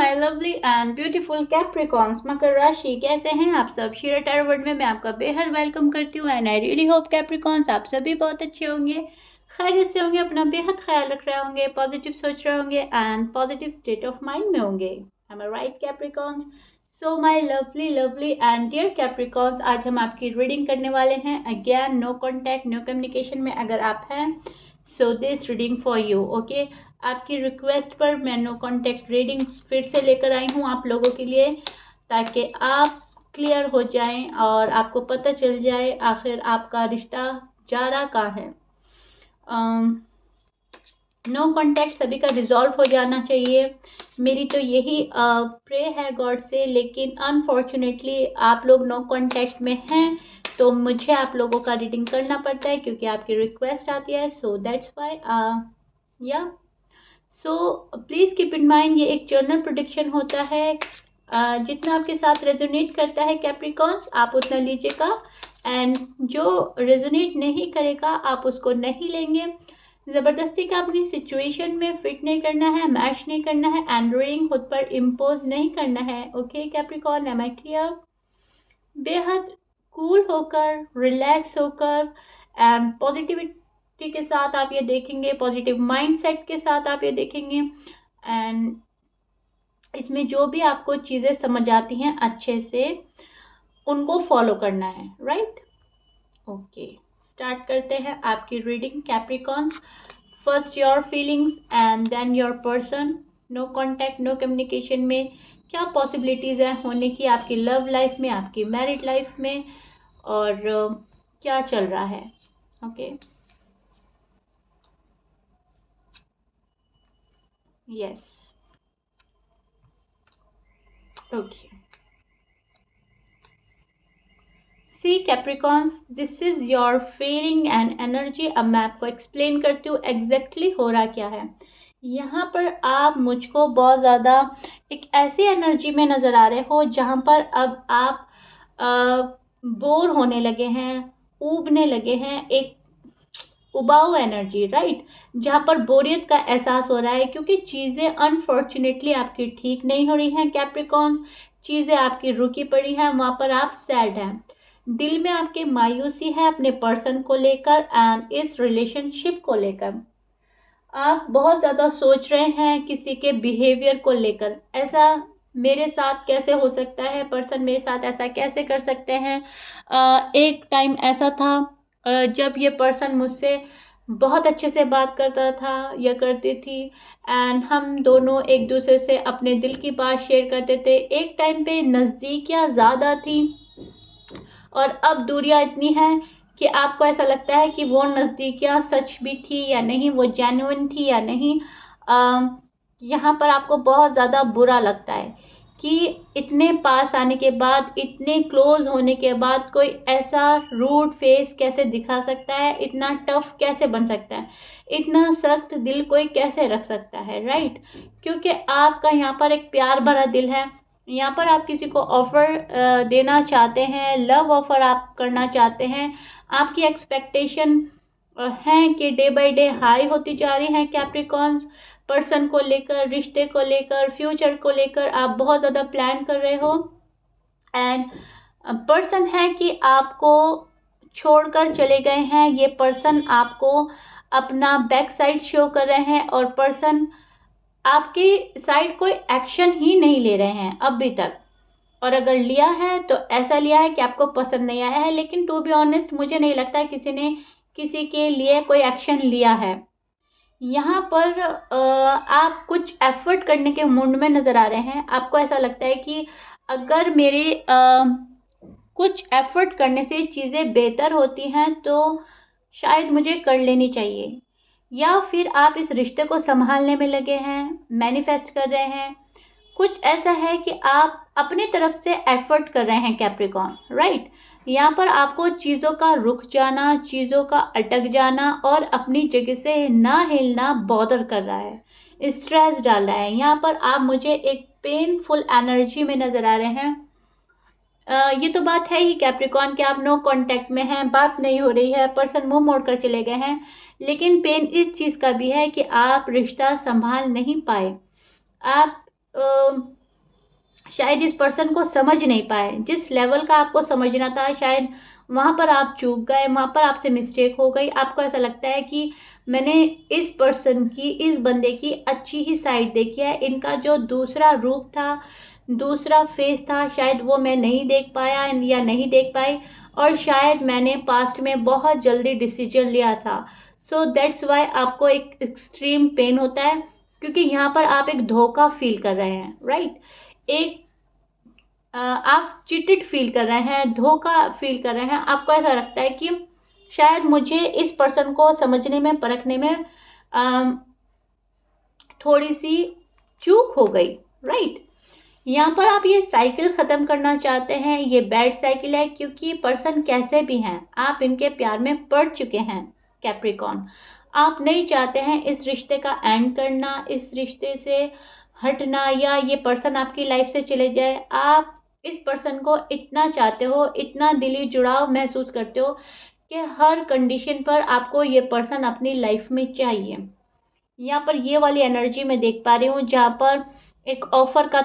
My lovely and beautiful Capricorns, मकर राशि, कैसे हैं आप सब। शीरा टैरो वर्ल्ड में मैं आपका बेहद वेलकम करती हूँ and I really hope Capricorns आप सभी बहुत अच्छे होंगे, खैरियत से होंगे, अपना बेहद ख्याल रख रहे होंगे, पॉजिटिव सोच रहे होंगे and positive state of mind में होंगे। Am I right Capricorns? So my lovely lovely and dear Capricorns, आज हम आपकी रीडिंग करने वाले हैं। Again no contact no communication में अगर आप हैं so this reading for you. Okay, आपकी रिक्वेस्ट पर मैं नो कॉन्टेक्ट रीडिंग फिर से लेकर आई हूँ आप लोगों के लिए, ताकि आप क्लियर हो जाएं और आपको पता चल जाए आखिर आपका रिश्ता जा रहा कहाँ है। नो कॉन्टैक्ट सभी का रिजॉल्व हो जाना चाहिए, मेरी तो यही प्रे है गॉड से। लेकिन अनफॉर्चुनेटली आप लोग नो कॉन्टैक्ट में हैं तो मुझे आप लोगों का रीडिंग करना पड़ता है क्योंकि आपकी रिक्वेस्ट आती है। सो दैट्स वाई या so please keep in mind, ये एक जर्नल प्रेडिक्शन होता है। जितना आपके साथ रेजोनेट करता है कैप्रिकॉन्स आप उतना लीजिएगा, एंड जो रेजोनेट नहीं करेगा आप उसको नहीं लेंगे। ज़बरदस्ती का अपनी सिचुएशन में फिट नहीं करना है, मैच नहीं करना है, एंड रीडिंग खुद पर इम्पोज नहीं करना है। Okay Capricorn, am I clear? बेहद कूल होकर, रिलैक्स होकर एंड पॉजिटिविटी के साथ आप ये देखेंगे, पॉजिटिव माइंडसेट के साथ आप ये देखेंगे, एंड इसमें जो भी आपको चीज़ें समझ आती हैं अच्छे से उनको फॉलो करना है। राइट? ओके, स्टार्ट करते हैं आपकी reading Capricorns. First your feelings and then your person. No contact no communication में क्या पॉसिबिलिटीज़ हैं होने की आपकी लव लाइफ में, आपकी मैरिड लाइफ में, और क्या चल रहा है। Okay, yes, okay. See Capricorns, this is your feeling and energy. अब मैं आपको एक्सप्लेन करती हूँ एग्जैक्टली हो रहा क्या है। यहाँ पर आप मुझको बहुत ज़्यादा एक ऐसी एनर्जी में नज़र आ रहे हो जहाँ पर अब आप बोर होने लगे हैं, ऊबने लगे हैं, एक उबाऊ एनर्जी। राइट? जहाँ पर बोरियत का एहसास हो रहा है क्योंकि चीज़ें अनफॉर्चुनेटली आपकी ठीक नहीं हो रही हैं कैप्रिकॉन्स, चीज़ें आपकी रुकी पड़ी हैं, वहाँ पर आप सैड हैं, दिल में आपके मायूसी है अपने पर्सन को लेकर एंड इस रिलेशनशिप को लेकर। आप बहुत ज़्यादा सोच रहे हैं किसी के बिहेवियर को लेकर, ऐसा मेरे साथ कैसे हो सकता है, पर्सन मेरे साथ ऐसा कैसे कर सकते हैं। एक टाइम ऐसा था जब ये पर्सन मुझसे बहुत अच्छे से बात करता था या करती थी, एंड हम दोनों एक दूसरे से अपने दिल की बात शेयर करते थे। एक टाइम पे नज़दीकियाँ ज़्यादा थी और अब दूरियां इतनी हैं कि आपको ऐसा लगता है कि वो नज़दीकियाँ सच भी थी या नहीं, वो जेन्युइन थी या नहीं। यहाँ पर आपको बहुत ज़्यादा बुरा लगता है कि इतने पास आने के बाद, इतने क्लोज होने के बाद कोई ऐसा रूड फेस कैसे दिखा सकता है, इतना टफ कैसे बन सकता है, इतना सख्त दिल कोई कैसे रख सकता है। राइट? क्योंकि आपका यहाँ पर एक प्यार भरा दिल है, यहाँ पर आप किसी को ऑफर देना चाहते हैं, लव ऑफर आप करना चाहते हैं, आपकी एक्सपेक्टेशन हैं कि डे बाय डे हाई होती जा रही हैं कैप्रिकॉन्स। पर्सन को लेकर, रिश्ते को लेकर, फ्यूचर को लेकर आप बहुत ज़्यादा प्लान कर रहे हो, एंड पर्सन है कि आपको छोड़कर चले गए हैं। ये पर्सन आपको अपना बैक साइड शो कर रहे हैं और पर्सन आपकी साइड कोई एक्शन ही नहीं ले रहे हैं अभी तक, और अगर लिया है तो ऐसा लिया है कि आपको पसंद नहीं आया है। लेकिन टू बी ऑनेस्ट मुझे नहीं लगता किसी ने किसी के लिए कोई एक्शन लिया है। यहाँ पर आप कुछ एफर्ट करने के मूड में नज़र आ रहे हैं। आपको ऐसा लगता है कि अगर मेरे कुछ एफर्ट करने से चीज़ें बेहतर होती हैं तो शायद मुझे कर लेनी चाहिए, या फिर आप इस रिश्ते को संभालने में लगे हैं, मैनिफेस्ट कर रहे हैं। कुछ ऐसा है कि आप अपनी तरफ से एफर्ट कर रहे हैं कैप्रिकॉन। राइट? यहाँ पर आपको चीज़ों का रुक जाना, चीज़ों का अटक जाना और अपनी जगह से ना हिलना बॉदर कर रहा है, स्ट्रेस डाल रहा है। यहाँ पर आप मुझे एक पेनफुल एनर्जी में नज़र आ रहे हैं। ये तो बात है ही कैप्रिकॉन कि आप नो कांटेक्ट में हैं, बात नहीं हो रही है, पर्सन मुंह मोड़ कर चले गए हैं। लेकिन पेन इस चीज़ का भी है कि आप रिश्ता संभाल नहीं पाए। आप शायद इस पर्सन को समझ नहीं पाए, जिस लेवल का आपको समझना था शायद वहाँ पर आप चूक गए, वहाँ पर आपसे मिस्टेक हो गई। आपको ऐसा लगता है कि मैंने इस पर्सन की, इस बंदे की अच्छी ही साइड देखी है, इनका जो दूसरा रूप था, दूसरा फेस था, शायद वो मैं नहीं देख पाया या नहीं देख पाई, और शायद मैंने पास्ट में बहुत जल्दी डिसीजन लिया था। सो दैट्स वाई आपको एक एक्सट्रीम पेन होता है, क्योंकि यहाँ पर आप एक धोखा फील कर रहे हैं, राइट। एक आप चीटेड फील कर रहे हैं, धोखा फील कर रहे हैं। आपको ऐसा लगता है कि शायद मुझे इस पर्सन को समझने में, परखने में थोड़ी सी चूक हो गई, राइट। यहाँ पर आप ये साइकिल खत्म करना चाहते हैं, ये बैड साइकिल है, क्योंकि पर्सन कैसे भी हैं, आप इनके प्यार में पड़ चुके हैं कैप्रिकॉर्न। आप नहीं चाहते हैं इस रिश्ते का एंड करना, इस रिश्ते से हटना, या ये पर्सन आपकी लाइफ से चले जाए। आप इस पर्सन को इतना चाहते हो, इतना दिली जुड़ाव महसूस करते हो कि हर कंडीशन पर आपको ये पर्सन अपनी लाइफ में चाहिए। यहाँ पर ये वाली एनर्जी मैं देख पा रही हूँ, जहाँ पर एक ऑफर का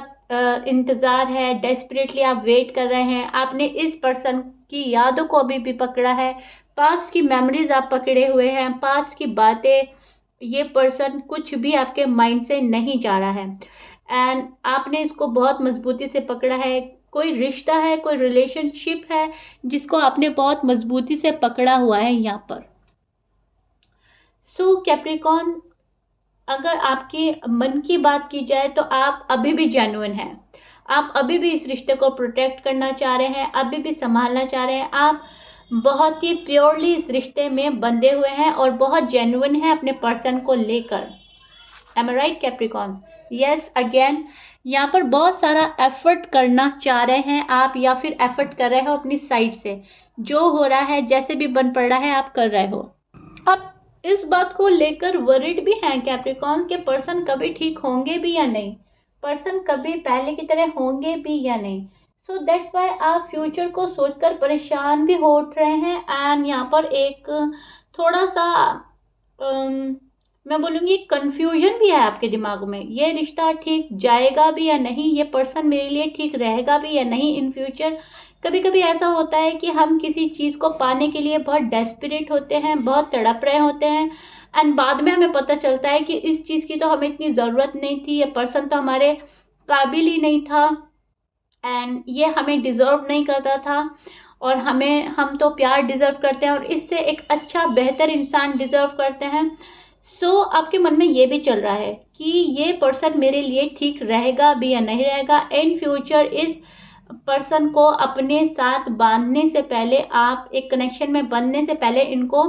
इंतज़ार है, डेस्परेटली आप वेट कर रहे हैं। आपने इस पर्सन की यादों को अभी भी पकड़ा है, पास्ट की मेमोरीज आप पकड़े हुए हैं, पास्ट की बातें। ये पर्सन कुछ भी आपके माइंड से नहीं जा रहा है, एंड आपने इसको बहुत मजबूती से पकड़ा है। कोई रिश्ता है, कोई रिलेशनशिप है जिसको आपने बहुत मजबूती से पकड़ा हुआ है यहाँ पर। सो कैप्रिकॉर्न, अगर आपके मन की बात की जाए तो आप अभी भी जेन्युइन हैं। आप अभी भी इस रिश्ते को प्रोटेक्ट करना चाह रहे हैं, अभी भी संभालना चाह रहे हैं। आप बहुत ही प्योरली इस रिश्ते में बंधे हुए हैं और बहुत जेन्युइन हैं अपने पर्सन को लेकर। M I right Capricorn? Yes, again यहाँ पर बहुत सारा एफर्ट करना चाह रहे हैं आप, या फिर एफर्ट कर रहे हो अपनी साइड से। जो हो रहा है, जैसे भी बन पड़ रहा है, आप कर रहे हो। आप इस बात को लेकर वरिड भी हैं कैप्रिकॉर्न के पर्सन कभी ठीक होंगे भी या नहीं, पर्सन कभी पहले की तरह होंगे भी या नहीं। सो दैट्स वाई आप फ्यूचर को सोचकर परेशान भी हो उठ रहे हैं, एंड यहाँ पर एक थोड़ा सा मैं बोलूँगी कंफ्यूजन भी है आपके दिमाग में। ये रिश्ता ठीक जाएगा भी या नहीं, ये पर्सन मेरे लिए ठीक रहेगा भी या नहीं इन फ्यूचर। कभी कभी ऐसा होता है कि हम किसी चीज़ को पाने के लिए बहुत डेस्परेट होते हैं, बहुत तड़प रहे होते हैं, एंड बाद में हमें पता चलता है कि इस चीज़ की तो हमें इतनी ज़रूरत नहीं थी, ये पर्सन तो हमारे काबिल ही नहीं था, एंड ये हमें डिज़र्व नहीं करता था, और हम तो प्यार डिज़र्व करते हैं, और इससे एक अच्छा बेहतर इंसान डिज़र्व करते हैं। सो आपके मन में ये भी चल रहा है कि ये पर्सन मेरे लिए ठीक रहेगा भी या नहीं रहेगा इन फ्यूचर। इस पर्सन को अपने साथ बांधने से पहले, आप एक कनेक्शन में बनने से पहले, इनको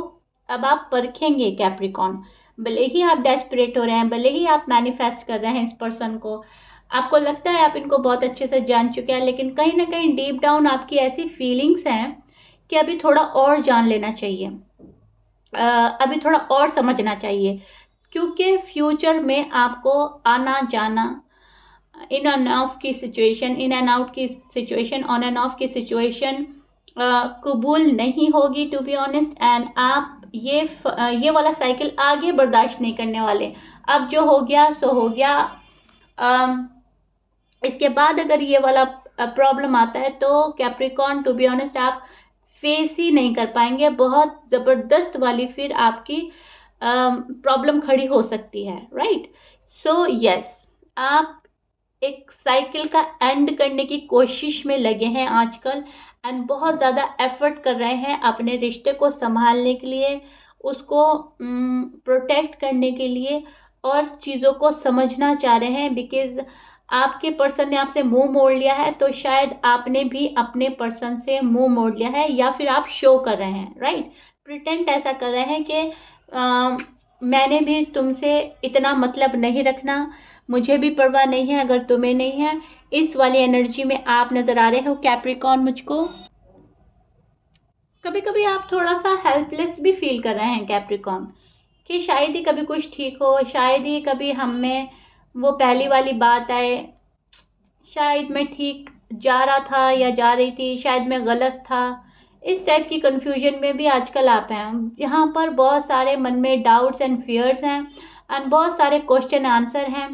अब आप परखेंगे कैप्रिकॉर्न। भले ही आप डेस्परेट हो रहे हैं, भले ही आप मैनिफेस्ट कर रहे हैं इस पर्सन को, आपको लगता है आप इनको बहुत अच्छे से जान चुके हैं, लेकिन कहीं ना कहीं डीप डाउन आपकी ऐसी फीलिंग्स हैं कि अभी थोड़ा और जान लेना चाहिए, अभी थोड़ा और समझना चाहिए, क्योंकि फ्यूचर में आपको आना जाना, इन एंड आउट की सिचुएशन, इन एंड आउट की सिचुएशन, ऑन एंड ऑफ की सिचुएशन कबूल नहीं होगी टू बी ऑनेस्ट, एंड आप ये वाला साइकिल आगे बर्दाश्त नहीं करने वाले। अब जो हो गया सो हो गया। इसके बाद अगर ये वाला प्रॉब्लम आता है तो कैप्रिकॉर्न टू बी ऑनेस्ट आप फेस ही नहीं कर पाएंगे। बहुत ज़बरदस्त वाली फिर आपकी प्रॉब्लम खड़ी हो सकती है, राइट। सो यस, आप एक साइकिल का एंड करने की कोशिश में लगे हैं आजकल, एंड बहुत ज़्यादा एफर्ट कर रहे हैं अपने रिश्ते को संभालने के लिए, उसको प्रोटेक्ट करने के लिए, और चीज़ों को समझना चाह रहे हैं, बिकॉज आपके पर्सन ने आपसे मुंह मोड़ लिया है, तो शायद आपने भी अपने पर्सन से मुंह मोड़ लिया है, या फिर आप शो कर रहे हैं, राइट। प्रिटेंड ऐसा कर रहे हैं कि मैंने भी तुमसे इतना मतलब नहीं रखना, मुझे भी परवाह नहीं है अगर तुम्हें नहीं है। इस वाली एनर्जी में आप नज़र आ रहे हो कैप्रिकॉर्न मुझको। कभी कभी आप थोड़ा सा हेल्पलेस भी फील कर रहे हैं कैप्रिकॉर्न, कि शायद ही कभी कुछ ठीक हो, शायद ही कभी हम में वो पहली वाली बात आए, शायद मैं ठीक जा रहा था या जा रही थी, शायद मैं गलत था। इस टाइप की कंफ्यूजन में भी आजकल आप हैं, जहाँ पर बहुत सारे मन में डाउट्स एंड फियर्स हैं, एंड बहुत सारे क्वेश्चन आंसर हैं।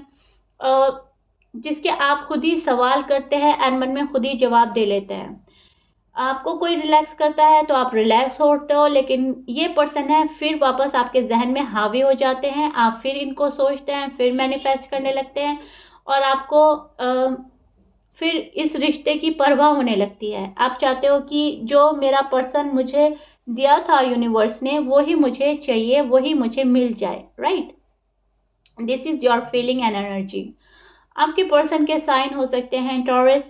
जिसके आप खुद ही सवाल करते हैं एंड मन में खुद ही जवाब दे लेते हैं। आपको कोई रिलैक्स करता है तो आप रिलैक्स होते हो, लेकिन ये पर्सन है फिर वापस आपके जहन में हावी हो जाते हैं, आप फिर इनको सोचते हैं, फिर मैनिफेस्ट करने लगते हैं और आपको फिर इस रिश्ते की परवाह होने लगती है। आप चाहते हो कि जो मेरा पर्सन मुझे दिया था यूनिवर्स ने वो ही मुझे चाहिए, वही मुझे मिल जाए, right. This is your feeling and energy. आपके पर्सन के साइन हो सकते हैं Taurus,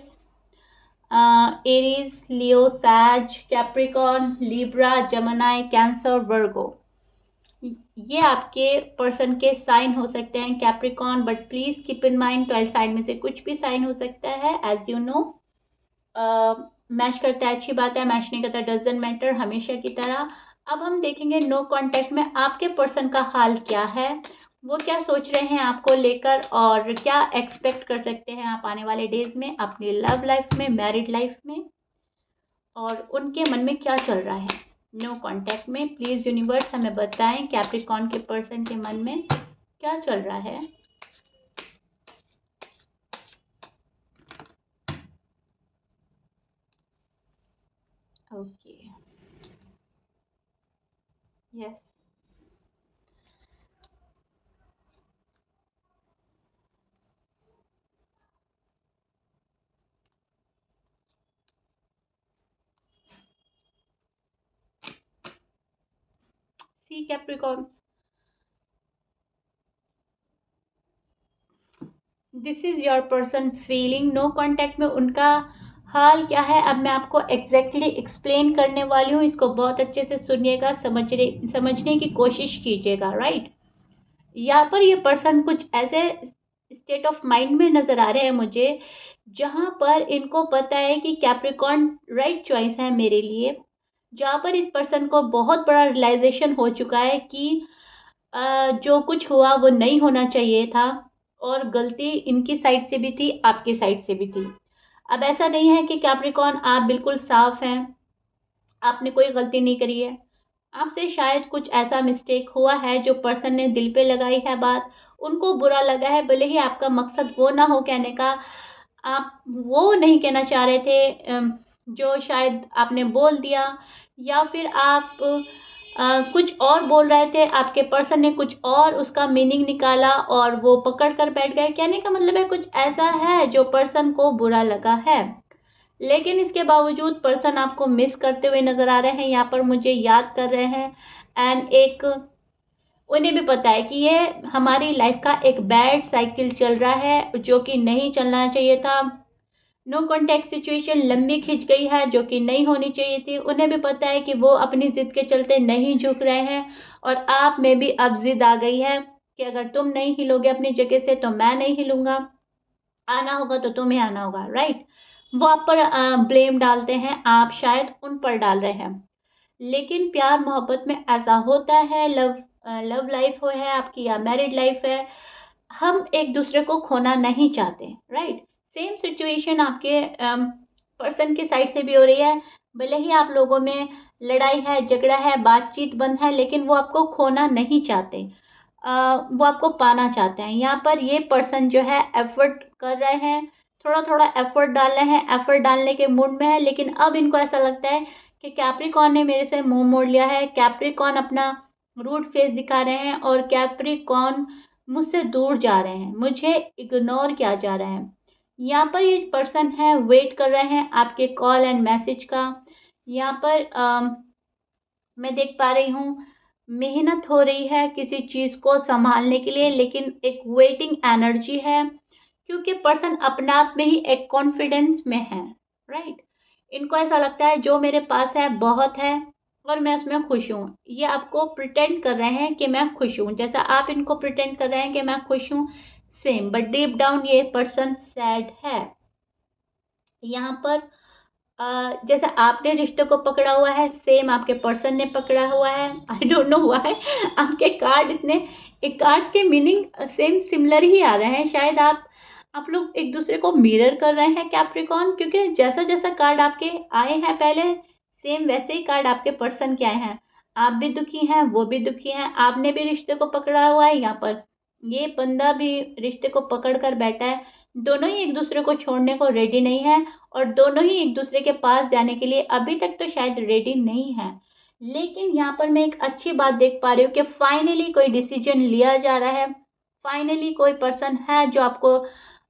Aries, Leo, Sag, Capricorn, Libra, Gemini, Cancer, Virgo. ये आपके पर्सन के साइन हो सकते हैं Capricorn, but please keep in mind 12 sign में से कुछ भी साइन हो सकता है, एज यू नो। मैच करता है अच्छी बात है, मैच नहीं करता डजंट मैटर, हमेशा की तरह। अब हम देखेंगे नो कांटेक्ट में आपके पर्सन का हाल क्या है, वो क्या सोच रहे हैं आपको लेकर और क्या एक्सपेक्ट कर सकते हैं आप आने वाले डेज में अपनी लव लाइफ में, मैरिड लाइफ में, और उनके मन में क्या चल रहा है नो कांटेक्ट में। प्लीज यूनिवर्स हमें बताएं कैप्रिकॉर्न के पर्सन के मन में क्या चल रहा है। Okay, yes. See Capricorn, this is your person feeling no contact में उनका हाल क्या है। अब मैं आपको एग्जैक्टली एक्सप्लेन करने वाली हूँ, इसको बहुत अच्छे से सुनिएगा, समझने की कोशिश कीजिएगा, राइट। यहाँ पर ये पर्सन कुछ ऐसे स्टेट ऑफ माइंड में नजर आ रहे हैं मुझे जहाँ पर इनको पता है कि कैप्रिकॉर्न राइट चॉइस है मेरे लिए, जहाँ पर इस पर्सन को बहुत बड़ा रियलाइजेशन हो चुका है कि जो कुछ हुआ वो नहीं होना चाहिए था और गलती इनकी साइड से भी थी, आपकी साइड से भी थी। अब ऐसा नहीं है कि कैप्रिकॉर्न आप बिल्कुल साफ हैं, आपने कोई गलती नहीं करी है, आपसे शायद कुछ ऐसा मिस्टेक हुआ है जो पर्सन ने दिल पे लगाई है बात, उनको बुरा लगा है, भले ही आपका मकसद वो ना हो कहने का, आप वो नहीं कहना चाह रहे थे जो शायद आपने बोल दिया, या फिर आप कुछ और बोल रहे थे, आपके पर्सन ने कुछ और उसका मीनिंग निकाला और वो पकड़ कर बैठ गए। कहने का मतलब है कुछ ऐसा है जो पर्सन को बुरा लगा है, लेकिन इसके बावजूद पर्सन आपको मिस करते हुए नजर आ रहे हैं, यहाँ पर मुझे याद कर रहे हैं। एंड एक उन्हें भी पता है कि ये हमारी लाइफ का एक बैड साइकिल चल रहा है जो कि नहीं चलना चाहिए था। नो कॉन्टैक्ट सिचुएशन लंबी खिंच गई है जो कि नहीं होनी चाहिए थी। उन्हें भी पता है कि वो अपनी जिद के चलते नहीं झुक रहे हैं और आप में भी अब जिद आ गई है कि अगर तुम नहीं हिलोगे अपनी जगह से तो मैं नहीं हिलूंगा, आना होगा तो तुम्हें आना होगा, राइट। वो आप पर ब्लेम डालते हैं, आप शायद उन पर डाल रहे हैं, लेकिन प्यार मोहब्बत में ऐसा होता है, लव लाइफ हो है आपकी या मैरिड लाइफ है, हम एक दूसरे को खोना नहीं चाहते, राइट। सेम सिचुएशन आपके पर्सन की साइड से भी हो रही है, भले ही आप लोगों में लड़ाई है, झगड़ा है, बातचीत बंद है, लेकिन वो आपको खोना नहीं चाहते, वो आपको पाना चाहते हैं। यहाँ पर ये पर्सन जो है एफर्ट कर रहे हैं, थोड़ा थोड़ा एफर्ट डाल रहे हैं, एफर्ट डालने के मूड में है, लेकिन अब इनको ऐसा लगता है कि कैप्रिकॉर्न ने मेरे से मुंह मोड़ लिया है, कैप्रिकॉर्न अपना रूड फेस दिखा रहे हैं और कैप्रिकॉर्न मुझसे दूर जा रहे हैं, मुझे इग्नोर किया जा रहा है। यहाँ पर ये पर्सन है वेट कर रहे हैं आपके कॉल एंड मैसेज का। यहाँ पर मैं देख पा रही हूँ मेहनत हो रही है किसी चीज को संभालने के लिए, लेकिन एक वेटिंग एनर्जी है क्योंकि पर्सन अपने आप में ही एक कॉन्फिडेंस में है, राइट। इनको ऐसा लगता है जो मेरे पास है बहुत है और मैं उसमें खुश हूँ। ये आपको प्रिटेंड कर रहे हैं कि मैं खुश हूँ, जैसा आप इनको प्रिटेंड कर रहे हैं कि मैं खुश हूँ, सेम, बट डीप डाउन ये पर्सन सैड है। यहाँ पर जैसे आपने रिश्ते को पकड़ा हुआ है, सेम आपके पर्सन ने पकड़ा हुआ है। आई डोंट नो व्हाई आपके कार्ड इतने, एक कार्ड्स के मीनिंग सेम सिमिलर ही आ रहे हैं, शायद आप लोग एक दूसरे को मिरर कर रहे हैं कैप्रिकॉर्न, क्योंकि जैसा जैसा कार्ड आपके आए हैं पहले, सेम वैसे ही कार्ड आपके पर्सन के आए हैं। आप भी दुखी हैं, वो भी दुखी हैं, आपने भी रिश्ते को पकड़ा हुआ है, यहाँ पर ये बंदा भी रिश्ते को पकड़ कर बैठा है, दोनों ही एक दूसरे को छोड़ने को रेडी नहीं है और दोनों ही एक दूसरे के पास जाने के लिए अभी तक तो शायद रेडी नहीं है। लेकिन यहाँ पर मैं एक अच्छी बात देख पा रही हूँ कि फाइनली कोई डिसीजन लिया जा रहा है। फाइनली कोई पर्सन है जो आपको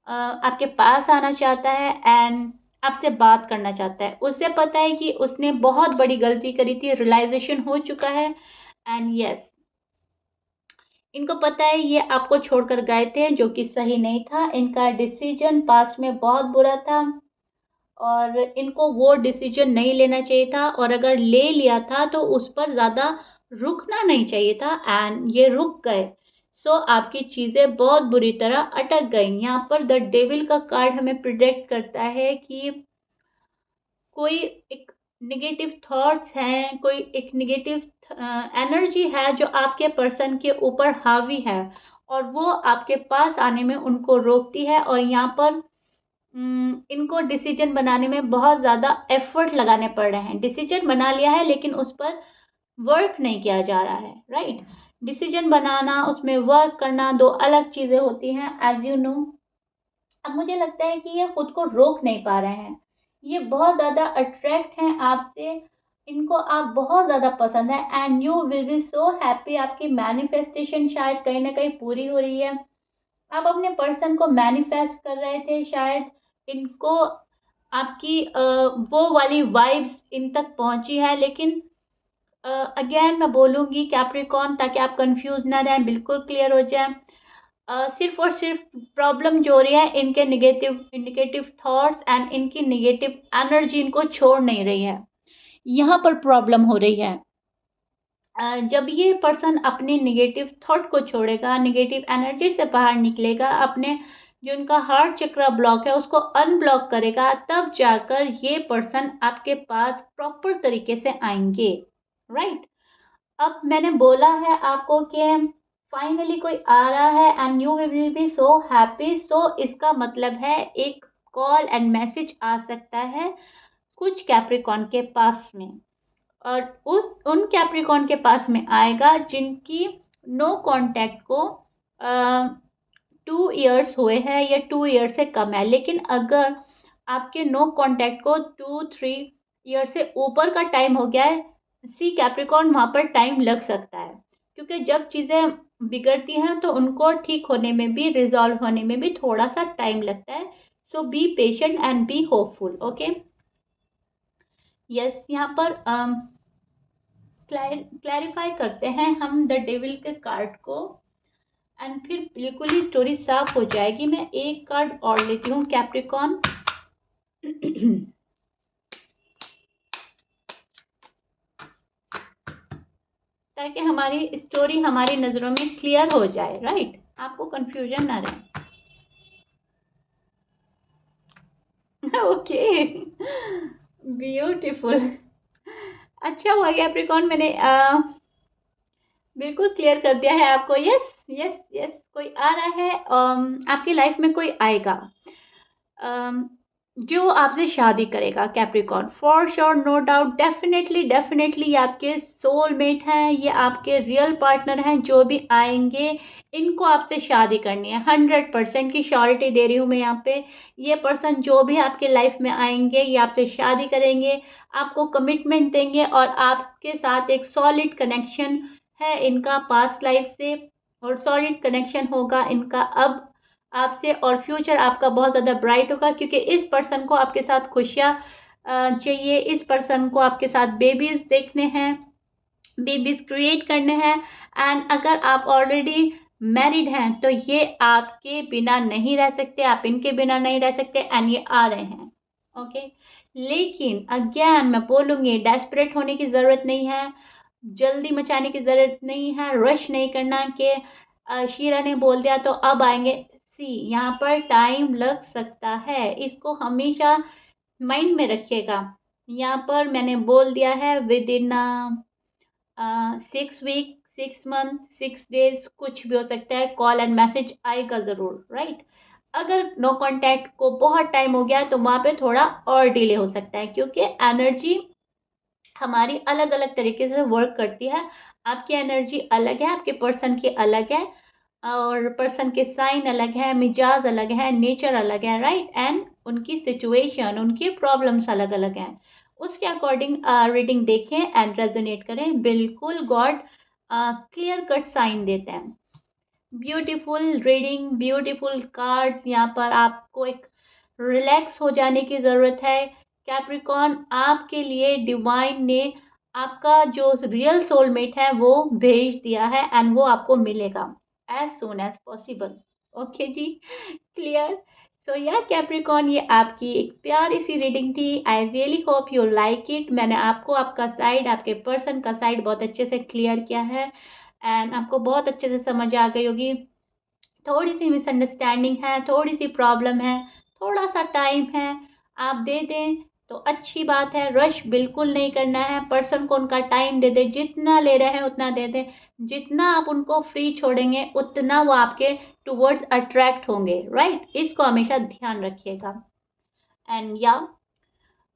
आपके पास आना चाहता है एंड आपसे बात करना चाहता है। उसे पता है कि उसने बहुत बड़ी गलती करी थी, रियलाइजेशन हो चुका है एंड यस, इनको पता है ये आपको छोड़कर गए थे जो कि सही नहीं था। इनका डिसीजन पास्ट में बहुत बुरा था और इनको वो डिसीजन नहीं लेना चाहिए था और अगर ले लिया था तो उस पर ज़्यादा रुकना नहीं चाहिए था एंड ये रुक गए। सो आपकी चीज़ें बहुत बुरी तरह अटक गई। यहाँ पर द डेविल का कार्ड हमें प्रिडिक्ट करता है कि कोई एक नेगेटिव थॉट्स हैं, कोई एक नेगेटिव एनर्जी है जो आपके पर्सन के ऊपर हावी है और वो आपके पास आने में उनको रोकती है और यहाँ पर इनको डिसीजन बनाने में बहुत ज़्यादा एफर्ट लगाने पड़ रहे हैं। डिसीजन बना लिया है लेकिन उस पर वर्क नहीं किया जा रहा है, राइट। डिसीजन बनाना, उसमें वर्क करना दो अलग चीज़ें होती हैं, एज यू नो। अब मुझे लगता है कि ये खुद को रोक नहीं पा रहे हैं। ये बहुत ज़्यादा अट्रैक्ट हैं आपसे, इनको आप बहुत ज़्यादा पसंद है and you will be so happy. आपकी मैनिफेस्टेशन शायद कहीं ना कहीं पूरी हो रही है। आप अपने पर्सन को मैनिफेस्ट कर रहे थे शायद, इनको आपकी वो वाली वाइब्स इन तक पहुंची है। लेकिन अगेन मैं बोलूँगी कैप्रिकॉर्न, ताकि आप कंफ्यूज ना रहें, बिल्कुल क्लियर हो जाए। सिर्फ और सिर्फ प्रॉब्लम जो हो रही है इनके निगेटिव थॉट्स एंड इनकी निगेटिव एनर्जी इनको छोड़ नहीं रही है, यहाँ पर प्रॉब्लम हो रही है। जब ये पर्सन अपने निगेटिव थॉट को छोड़ेगा, निगेटिव एनर्जी से बाहर निकलेगा, अपने जो उनका हार्ट चक्र ब्लॉक है उसको अनब्लॉक करेगा, तब जाकर ये पर्सन आपके पास प्रॉपर तरीके से आएंगे, राइट। अब मैंने बोला है आपको कि फाइनली कोई आ रहा है and you will be so happy. So इसका मतलब है एक कॉल एंड मैसेज आ सकता है कुछ कैप्रिकॉन के पास में, और उस उन कैप्रिकॉन के पास में आएगा जिनकी नो कांटेक्ट को 2 इयर्स हुए हैं या 2 इयर्स से कम है। लेकिन अगर आपके नो कांटेक्ट को 2-3 ईयर से ऊपर का टाइम हो गया है, सी कैप्रिकॉन, वहाँ पर टाइम लग सकता है, क्योंकि जब चीज़ें बिगड़ती हैं तो उनको ठीक होने में भी, रिजॉल्व होने में भी थोड़ा सा टाइम लगता है। So be patient and be hopeful, okay. Yes, यहाँ पर क्लैरिफाई करते हैं हम द डेविल के कार्ड को एंड फिर बिल्कुल ही स्टोरी साफ हो जाएगी। मैं एक कार्ड और लेती हूँ कैप्रिकॉन। ताकि हमारी स्टोरी हमारी नज़रों में क्लियर हो जाए, राइट, आपको कंफ्यूजन ना रहे। Okay, beautiful. अच्छा हुआ कैप्रिकॉन, मैंने बिल्कुल क्लियर कर दिया है आपको। यस यस यस, कोई आ रहा है, आपकी लाइफ में कोई आएगा जो आपसे शादी करेगा Capricorn, for sure, no doubt, definitely definitely. ये आपके सोलमेट हैं, ये आपके रियल पार्टनर हैं। जो भी आएंगे इनको आपसे शादी करनी है, 100% की श्योरिटी दे रही हूँ मैं यहाँ पे। ये पर्सन जो भी आपके लाइफ में आएंगे ये आपसे शादी करेंगे, आपको कमिटमेंट देंगे और आपके साथ एक सॉलिड कनेक्शन है इनका पास्ट लाइफ से, और सॉलिड कनेक्शन होगा इनका अब आपसे, और फ्यूचर आपका बहुत ज़्यादा ब्राइट होगा, क्योंकि इस पर्सन को आपके साथ खुशियाँ चाहिए। इस पर्सन को आपके साथ बेबीज देखने हैं, बेबीज क्रिएट करने हैं। एंड अगर आप ऑलरेडी मैरिड हैं तो ये आपके बिना नहीं रह सकते, आप इनके बिना नहीं रह सकते एंड ये आ रहे हैं, ओके। लेकिन अगेन मैं बोलूँगी, डेस्परेट होने की ज़रूरत नहीं है, जल्दी मचाने की ज़रूरत नहीं है, रश नहीं करना कि शीरा ने बोल दिया तो अब आएंगे। सी, यहाँ पर टाइम लग सकता है, इसको हमेशा माइंड में रखिएगा। यहाँ पर मैंने बोल दिया है within 6 week, 6 month, 6 days, कुछ भी हो सकता है, कॉल एंड मैसेज आएगा ज़रूर, राइट। अगर नो कांटेक्ट को बहुत टाइम हो गया तो वहाँ पे थोड़ा और डिले हो सकता है, क्योंकि एनर्जी हमारी अलग अलग तरीके से वर्क करती है। आपकी एनर्जी अलग है, आपके पर्सन की अलग है। और पर्सन के साइन अलग है, मिजाज अलग है, नेचर अलग है, राइट, एंड उनकी सिचुएशन, उनकी प्रॉब्लम्स अलग अलग हैं। उसके अकॉर्डिंग रीडिंग देखें एंड रेजोनेट करें। बिल्कुल गॉड क्लियर कट साइन देते हैं। Beautiful reading, beautiful cards. यहाँ पर आपको एक रिलैक्स हो जाने की ज़रूरत है। कैप्रिकॉन, आपके लिए डिवाइन ने आपका जो रियल सोलमेट है वो भेज दिया है एंड वो आपको मिलेगा as soon as possible. Okay जी, क्लियर। सो या कैप्रिकॉन, ये आपकी एक प्यारी सी रीडिंग थी। I really hope you like it. मैंने आपको आपका साइड, आपके पर्सन का साइड बहुत अच्छे से क्लियर किया है एंड आपको बहुत अच्छे से समझ आ गई होगी। थोड़ी सी मिसअंडरस्टैंडिंग है, थोड़ी सी प्रॉब्लम है, थोड़ा सा टाइम है, आप दे दें तो अच्छी बात है। रश बिल्कुल नहीं करना है। पर्सन को उनका टाइम दे दें, जितना ले रहे हैं उतना दे दें। जितना आप उनको फ्री छोड़ेंगे उतना वो आपके टुवर्ड्स अट्रैक्ट होंगे, राइट। इसको हमेशा ध्यान रखिएगा। एंड या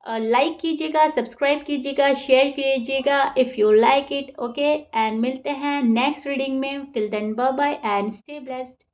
लाइक कीजिएगा, सब्सक्राइब कीजिएगा, शेयर कीजिएगा if you like it. Okay, and मिलते हैं नेक्स्ट रीडिंग में। Till then bye bye and stay blessed.